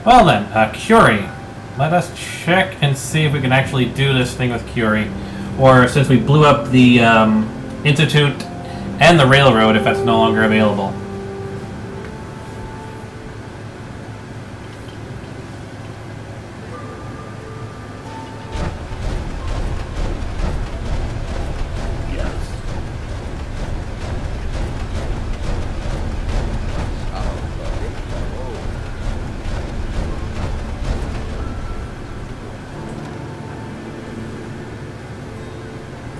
Well then, Curie. Let us check and see if we can actually do this thing with Curie. Or since we blew up the Institute and the railroad, if that's no longer available.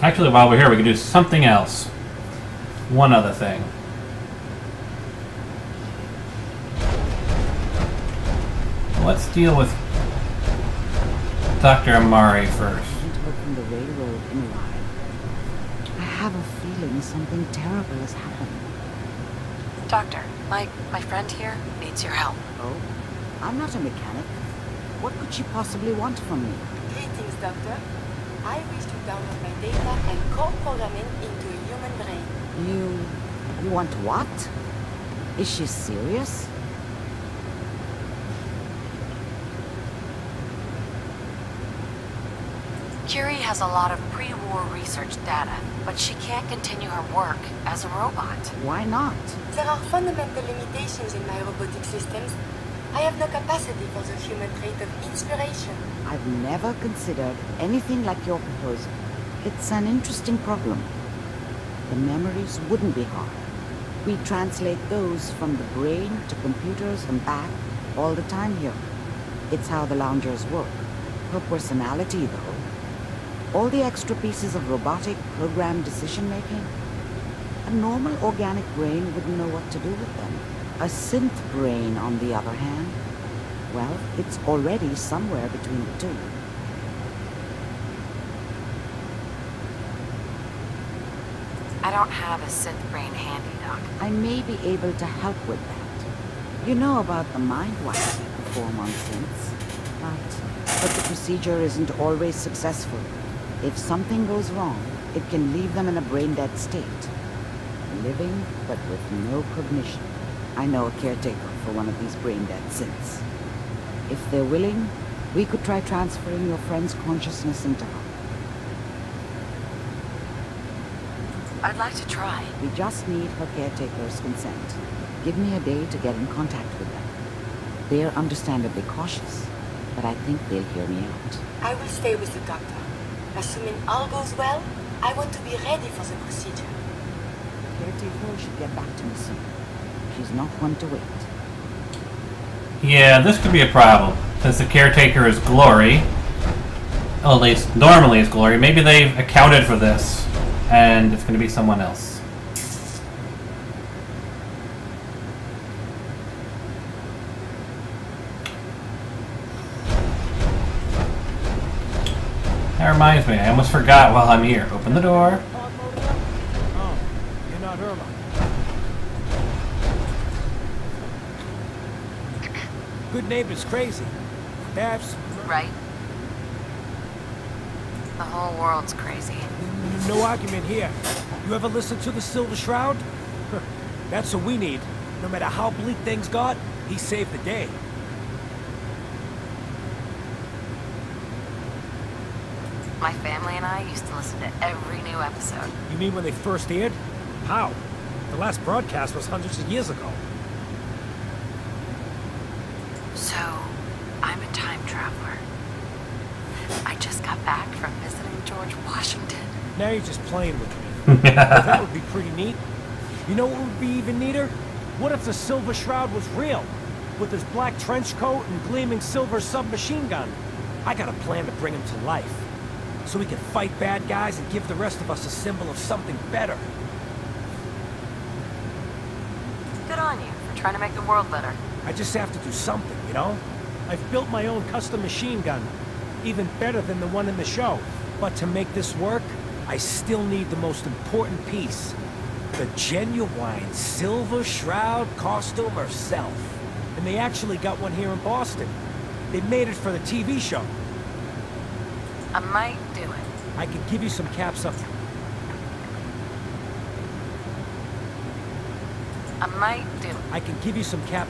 Actually, while we're here, we can do something else. One other thing. Let's deal with Dr. Amari first. I haven't heard from the railroad in a while. I have a feeling something terrible has happened. Doctor, my friend here needs your help. Oh? I'm not a mechanic. What could she possibly want from me? Greetings, Doctor. I wish to download my data and co-program it into a human brain. You want what? Is she serious? Curie has a lot of pre-war research data, but she can't continue her work as a robot. Why not? There are fundamental limitations in my robotic systems. I have no capacity for the human trait of inspiration. I've never considered anything like your proposal. It's an interesting problem. The memories wouldn't be hard. We translate those from the brain to computers and back all the time here. It's how the loungers work. Her personality, though. All the extra pieces of robotic, programmed decision-making. A normal organic brain wouldn't know what to do with them. A synth brain, on the other hand, well, it's already somewhere between the two. I don't have a synth brain handy, Doc. I may be able to help with that. You know about the mind wipe you perform on synths, but the procedure isn't always successful. If something goes wrong, it can leave them in a brain-dead state. Living, but with no cognition. I know a caretaker for one of these brain-dead synths. If they're willing, we could try transferring your friend's consciousness into her. I'd like to try. We just need her caretaker's consent. Give me a day to get in contact with them. They're understandably cautious, but I think they'll hear me out. I will stay with the doctor. Assuming all goes well, I want to be ready for the procedure. The caretaker should get back to me soon. She's not one to wait. Yeah, this could be a problem. Since the caretaker is Glory, well, at least normally is Glory, maybe they've accounted for this, and it's going to be someone else. That reminds me, I almost forgot while I'm here. Open the door. Oh, you're not Irma. Good neighbor's crazy. Babs. Right? The whole world's crazy. No argument here. You ever listen to the Silver Shroud? That's what we need. No matter how bleak things got, he saved the day. My family and I used to listen to every new episode. You mean when they first aired? How? The last broadcast was hundreds of years ago. So, I'm a time traveler. I just got back from visiting George Washington. Now you're just playing with me. That would be pretty neat. You know what would be even neater? What if the Silver Shroud was real? With his black trench coat and gleaming silver submachine gun. I got a plan to bring him to life. So we can fight bad guys and give the rest of us a symbol of something better. Good on you for trying to make the world better. I just have to do something, you know? I've built my own custom machine gun. Even better than the one in the show. But to make this work, I still need the most important piece. The genuine Silver Shroud costume herself. And they actually got one here in Boston. They made it for the TV show. I might do it. I can give you some caps up. I might do it. I can give you some cap.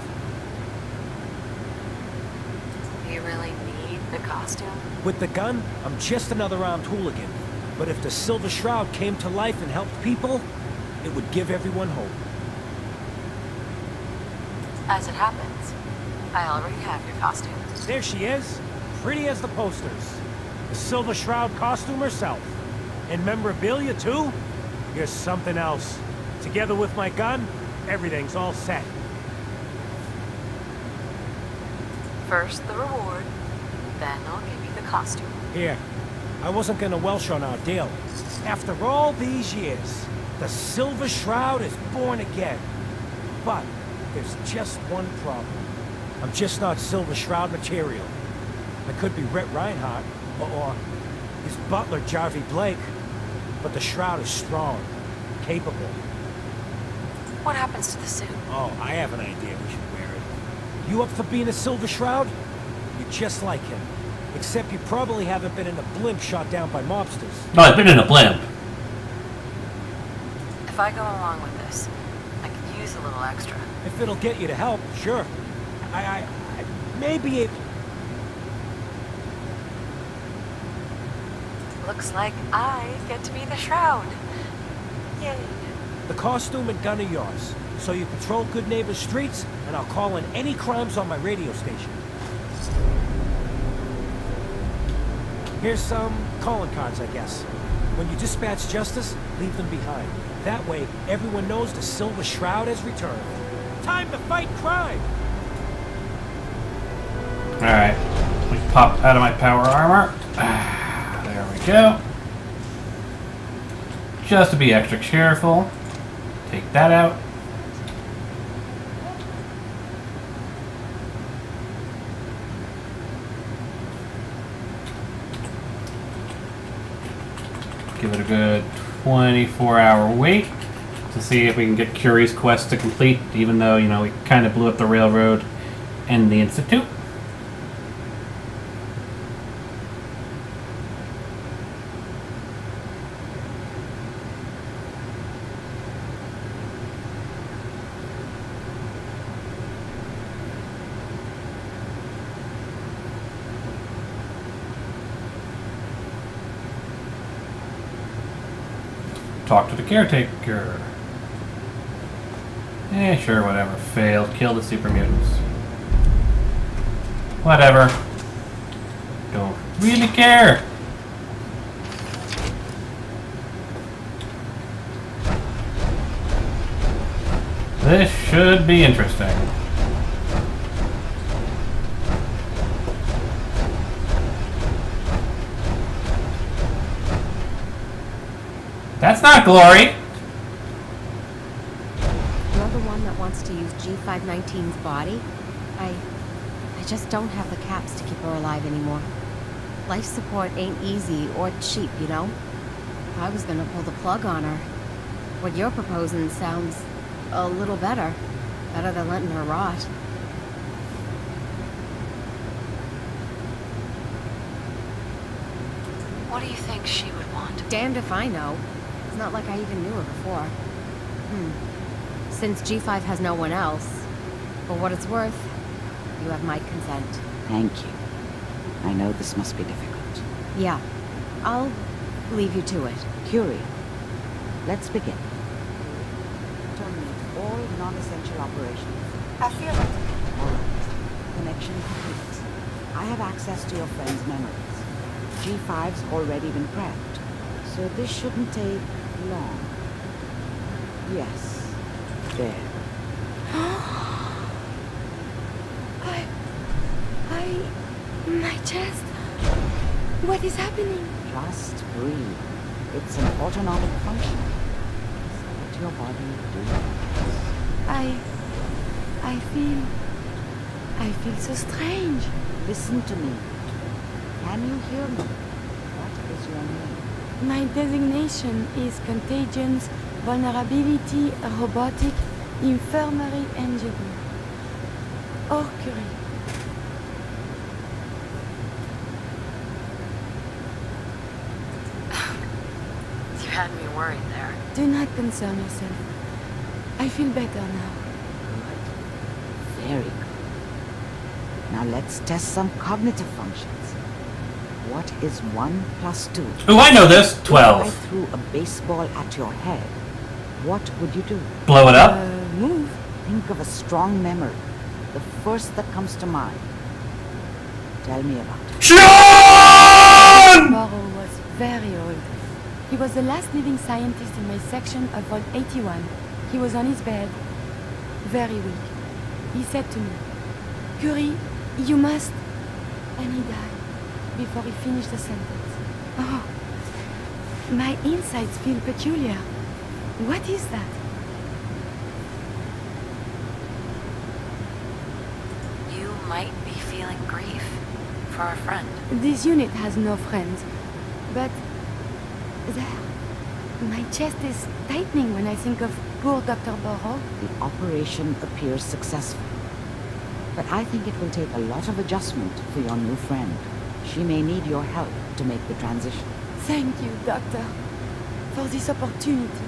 really need the costume? With the gun, I'm just another armed hooligan. But if the Silver Shroud came to life and helped people, it would give everyone hope. As it happens, I already have your costume. There she is, pretty as the posters. The Silver Shroud costume herself. And memorabilia, too? You're something else. Together with my gun, everything's all set. First the reward, then I'll give you the costume. Here, I wasn't gonna welsh on our deal. After all these years, the Silver Shroud is born again. But there's just one problem. I'm just not Silver Shroud material. I could be Rhett Reinhardt, or his butler, Jarvie Blake. But the Shroud is strong, capable. What happens to the suit? Oh, I have an idea we should wear it. You up for being a Silver Shroud? You're just like him. Except you probably haven't been in a blimp shot down by mobsters. No, I've been in a blimp. If I go along with this, I could use a little extra. If it'll get you to help, sure. I maybe it... Looks like I get to be the Shroud. Yay. The costume and gun are yours. So you patrol Good Neighbor streets, and I'll call in any crimes on my radio station. Here's some calling cards, I guess. When you dispatch justice, leave them behind. That way, everyone knows the Silver Shroud has returned. Time to fight crime! Alright. We pop out of my power armor. There we go. Just to be extra careful. Take that out. Give it a good 24-hour wait to see if we can get Curie's quest to complete, even though, you know, we kind of blew up the railroad and the Institute. Talk to the caretaker. Sure, whatever. Failed. Kill the super mutants. Whatever. Don't really care. This should be interesting. That's not Glory! You're the one that wants to use G519's body? I just don't have the caps to keep her alive anymore. Life support ain't easy or cheap, you know? I was gonna pull the plug on her. What you're proposing sounds a little better. Better than letting her rot. What do you think she would want? Damned if I know. It's not like I even knew her before. Since G5 has no one else, for what it's worth, you have my consent. Thank you. I know this must be difficult. Yeah, I'll leave you to it. Curie, let's begin. Terminate all non-essential operations. I feel it. All right. Connection complete. I have access to your friend's memories. G5's already been prepped, so this shouldn't take long. Yes. There. My chest. What is happening? Just breathe. It's an autonomic function. Let your body do it. I feel so strange. Listen to me. Can you hear me? What is your name? My designation is Contagions, Vulnerability, Robotic, Infirmary Engineer. Or Curie. You had me worried there. Do not concern yourself. I feel better now. Good. Very good. Now let's test some cognitive functions. What is 1 plus 2? Ooh, I know this. If I 12. threw a baseball at your head, what would you do? Blow it up? Move. Think of a strong memory. The first that comes to mind. Tell me about it. Sean! Burrow was very old. He was the last living scientist in my section of Vault 81. He was on his bed, very weak. He said to me, "Curie, you must..." And he died before he finished the sentence. Oh, my insides feel peculiar. What is that? You might be feeling grief for a friend. This unit has no friends, but there, my chest is tightening when I think of poor Dr. Burrow. The operation appears successful. But I think it will take a lot of adjustment for your new friend. She may need your help to make the transition. Thank you, Doctor, for this opportunity.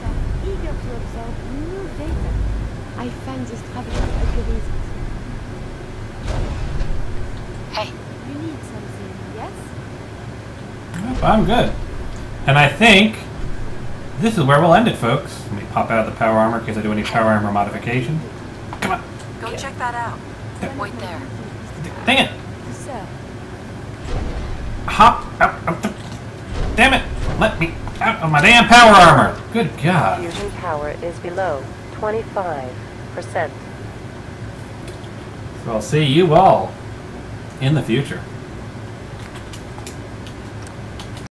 I'm eager to absorb new data. I find this traveling algorithm. Hey, You need something, yes? Nope, I'm good. And I think this is where we'll end it, folks. Let me pop out of the power armor in case I do any power armor modification. Come on. go check that out. Wait there. Dang it. Sir, Hop out of the... Damn it. Let me out of my damn power armor. Good God. Fusion power is below 25%. So I'll see you all in the future.